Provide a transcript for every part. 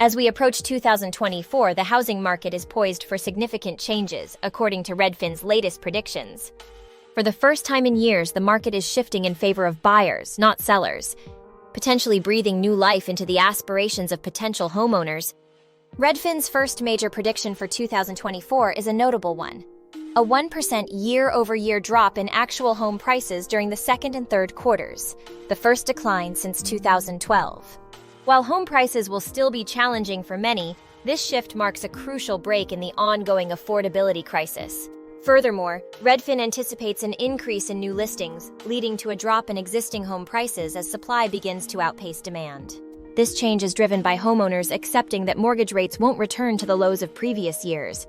As we approach 2024, the housing market is poised for significant changes, according to Redfin's latest predictions. For the first time in years, the market is shifting in favor of buyers, not sellers, potentially breathing new life into the aspirations of potential homeowners. Redfin's first major prediction for 2024 is a notable one: a 1% year-over-year drop in actual home prices during the second and third quarters, the first decline since 2012. While home prices will still be challenging for many, this shift marks a crucial break in the ongoing affordability crisis. Furthermore, Redfin anticipates an increase in new listings, leading to a drop in existing home prices as supply begins to outpace demand. This change is driven by homeowners accepting that mortgage rates won't return to the lows of previous years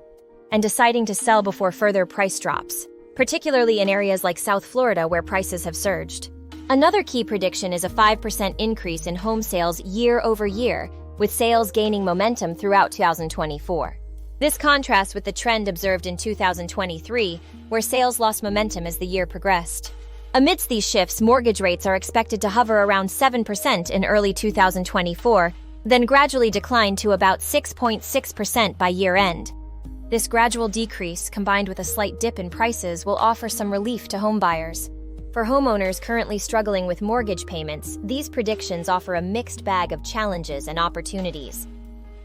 and deciding to sell before further price drops, particularly in areas like South Florida where prices have surged. Another key prediction is a 5% increase in home sales year over year, with sales gaining momentum throughout 2024. This contrasts with the trend observed in 2023, where sales lost momentum as the year progressed. Amidst these shifts, mortgage rates are expected to hover around 7% in early 2024, then gradually decline to about 6.6% by year-end. This gradual decrease, combined with a slight dip in prices, will offer some relief to homebuyers. For homeowners currently struggling with mortgage payments, these predictions offer a mixed bag of challenges and opportunities.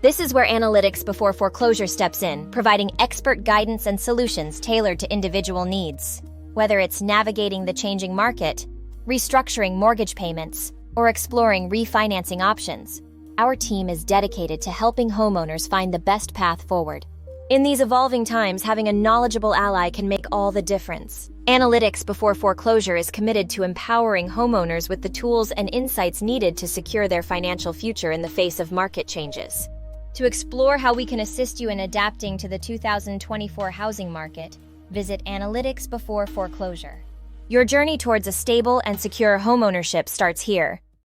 This is where Analytics Before Foreclosure steps in, providing expert guidance and solutions tailored to individual needs. Whether it's navigating the changing market, restructuring mortgage payments, or exploring refinancing options, our team is dedicated to helping homeowners find the best path forward. In these evolving times, having a knowledgeable ally can make all the difference. Analytics Before Foreclosure is committed to empowering homeowners with the tools and insights needed to secure their financial future in the face of market changes. To explore how we can assist you in adapting to the 2024 housing market, visit Analytics Before Foreclosure. Your journey towards a stable and secure homeownership starts here.